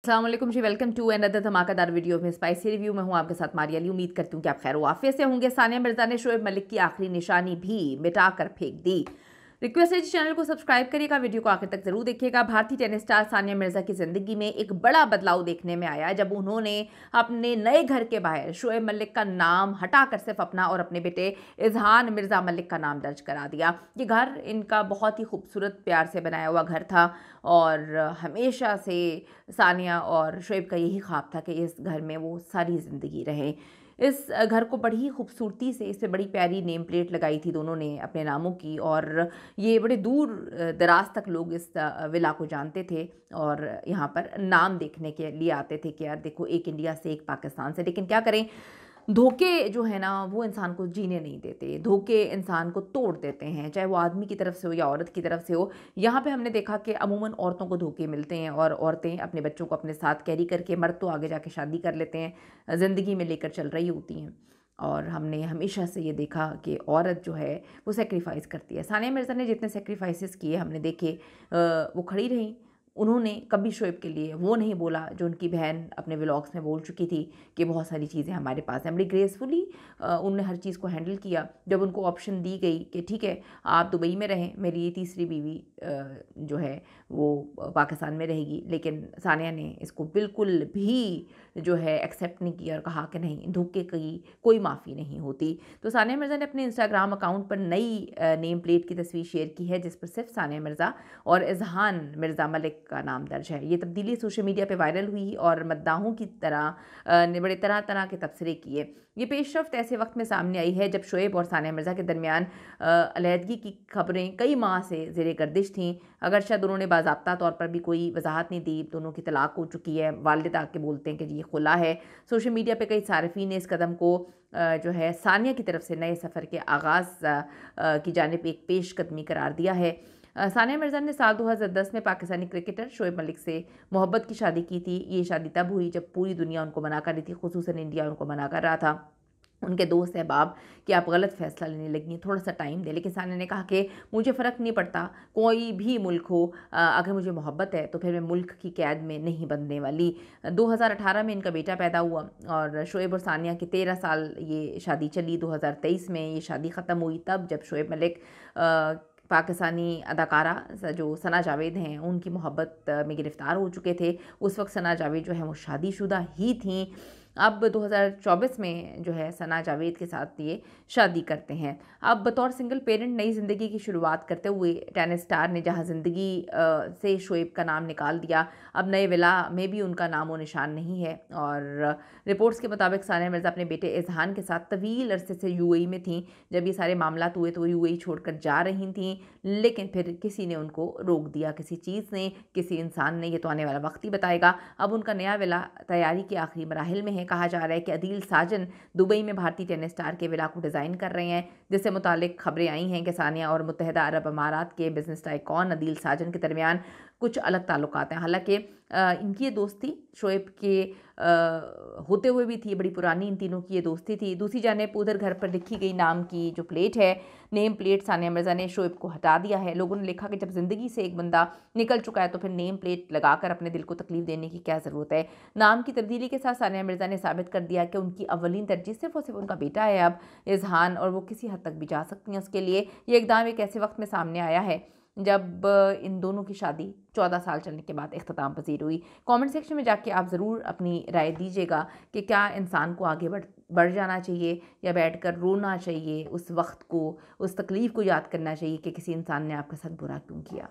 अस्सलाम वालेकुम जी, welcome to another धमाकेदार वीडियो में स्पाइसी रिव्यू में हूँ आपके साथ मारिया अली। उम्मीद करती हूँ कि आप खैर वाफियत से होंगे। सानिया मिर्जा ने शोएब मलिक की आखिरी निशानी भी मिटाकर फेंक दी। रिक्वेस्ट है जी, चैनल को सब्सक्राइब करिएगा, वीडियो को आखिर तक जरूर देखिएगा। भारतीय टेनिस स्टार सानिया मिर्जा की जिंदगी में एक बड़ा बदलाव देखने में आया जब उन्होंने अपने नए घर के बाहर शोएब मलिक का नाम हटाकर सिर्फ अपना और अपने बेटे इजहान मिर्जा मलिक का नाम दर्ज करा दिया। ये घर इनका बहुत ही खूबसूरत प्यार से बनाया हुआ घर था और हमेशा से सानिया और शोएब का यही ख्वाब था कि इस घर में वो सारी ज़िंदगी रहें। इस घर को बड़ी ही खूबसूरती से, इस पे बड़ी प्यारी नेम प्लेट लगाई थी दोनों ने अपने नामों की, और ये बड़े दूर दराज तक लोग इस विला को जानते थे और यहाँ पर नाम देखने के लिए आते थे कि यार देखो, एक इंडिया से एक पाकिस्तान से। लेकिन क्या करें, धोखे जो है ना वो इंसान को जीने नहीं देते, धोखे इंसान को तोड़ देते हैं, चाहे वो आदमी की तरफ से हो या औरत की तरफ से हो। यहाँ पे हमने देखा कि अमूमन औरतों को धोखे मिलते हैं और औरतें अपने बच्चों को अपने साथ कैरी करके, मर्द तो आगे जाके शादी कर लेते हैं, ज़िंदगी में लेकर चल रही होती हैं। और हमने हमेशा से ये देखा कि औरत जो है वो सेक्रीफाइस करती है। सानिया मिर्ज़ा ने जितने सेक्रीफाइसेस किए हमने देखे, वो खड़ी रहीं। उन्होंने कभी शोएब के लिए वो नहीं बोला जो उनकी बहन अपने व्लॉग्स में बोल चुकी थी कि बहुत सारी चीज़ें हमारे पास हैं। बड़ी ग्रेसफुली उन्होंने हर चीज़ को हैंडल किया। जब उनको ऑप्शन दी गई कि ठीक है आप दुबई में रहें, मेरी ये तीसरी बीवी जो है वो पाकिस्तान में रहेगी, लेकिन सानिया ने इसको बिल्कुल भी जो है एक्सेप्ट नहीं किया और कहा कि नहीं, धोखे की कोई माफ़ी नहीं होती। तो सानिया मिर्ज़ा ने अपने इंस्टाग्राम अकाउंट पर नई नेम प्लेट की तस्वीर शेयर की है जिस पर सिर्फ सानिया मिर्ज़ा और इजहान मिर्ज़ा मलिक का नाम दर्ज है। ये तब्दीली सोशल मीडिया पे वायरल हुई और मद्दाहों की तरह ने बड़े तरह तरह के तबसरे किए। ये पेशरफ्त ऐसे वक्त में सामने आई है जब शोएब और सानिया मिर्ज़ा के दरमियान अलहदगी की खबरें कई माह से ज़ेरे गर्दिश थीं। अगर शायद उन्होंने बाज़ाब्ता तौर पर भी कोई वजाहत नहीं दी, दोनों की तलाक हो चुकी है, वालिद आके बोलते हैं कि ये खुला है। सोशल मीडिया पे कई सारिफीन ने इस कदम को जो है सानिया की तरफ से नए सफ़र के आगाज़ की जानिब एक पेशकदमी करार दिया है। सानिया मिर्ज़ा ने साल 2010 में पाकिस्तानी क्रिकेटर शोएब मलिक से मोहब्बत की शादी की थी। ये शादी तब हुई जब पूरी दुनिया उनको मना कर रही थी, खुसूसन इंडिया उनको मना कर रहा था। उनके दोस्त अहबाब कि आप गलत फ़ैसला लेने लगी हैं, थोड़ा सा टाइम दें। लेकिन सानिया ने कहा कि मुझे फ़र्क नहीं पड़ता, कोई भी मुल्क हो, अगर मुझे मोहब्बत है तो फिर मैं मुल्क की कैद में नहीं बंधने वाली। 2018 में इनका बेटा पैदा हुआ और शोएब और सानिया की 13 साल ये शादी चली। 2023 में ये शादी ख़त्म हुई तब जब शोएब मलिक पाकिस्तानी अदाकारा जो सना जावेद हैं उनकी मोहब्बत में गिरफ़्तार हो चुके थे। उस वक्त सना जावेद जो है वो शादीशुदा ही थीं। अब 2024 में जो है सना जावेद के साथ ये शादी करते हैं। अब बतौर सिंगल पेरेंट नई ज़िंदगी की शुरुआत करते हुए टेनिस स्टार ने जहां ज़िंदगी से शोएब का नाम निकाल दिया, अब नए विला में भी उनका नामो निशान नहीं है। और रिपोर्ट्स के मुताबिक सानिया मिर्ज़ा अपने बेटे इजहान के साथ तवील अरसे से यूएई में थीं। जब ये सारे मामला हुए तो वो यूएई छोड़कर जा रही थीं, लेकिन फिर किसी ने उनको रोक दिया, किसी चीज़ ने, किसी इंसान ने। ये तो आने वाला वक्त ही बताएगा। अब उनका नया विला तैयारी के आखिरी मराहिल में है। कहा जा रहा है कि अदील साजन दुबई में भारतीय टेनिस स्टार के विला को डिज़ाइन कर रहे हैं, जिससे मुतालिक खबरें आई हैं कि सानिया और मुत्तहिदा अरब अमारात के बिजनेस टाइकॉन अदील साजन के दरमियान कुछ अलग ताल्लुकात हैं। हालांकि इनकी ये दोस्ती शोएब के होते हुए भी थी, बड़ी पुरानी इन तीनों की ये दोस्ती थी। दूसरी जानिब उधर घर पर लिखी गई नाम की जो प्लेट है, नेम प्लेट, सानिया मिर्ज़ा ने शोएब को हटा दिया है। लोगों ने लिखा कि जब ज़िंदगी से एक बंदा निकल चुका है तो फिर नेम प्लेट लगाकर अपने दिल को तकलीफ देने की क्या ज़रूरत है। नाम की तब्दीली के साथ सानिया मिर्ज़ा ने साबित कर दिया कि उनकी अव्वलीन तरजीह सिर्फ और सिर्फ उनका बेटा है अब इजहान, और वो किसी हद तक भी जा सकती हैं उसके लिए। ये इक़दाम एक ऐसे वक्त में सामने आया है जब इन दोनों की शादी 14 साल चलने के बाद इख्तिताम पजीर हुई। कमेंट सेक्शन में जाके आप ज़रूर अपनी राय दीजिएगा कि क्या इंसान को आगे बढ़ जाना चाहिए या बैठकर रोना चाहिए, उस वक्त को, उस तकलीफ़ को याद करना चाहिए कि किसी इंसान ने आपके साथ बुरा क्यों किया।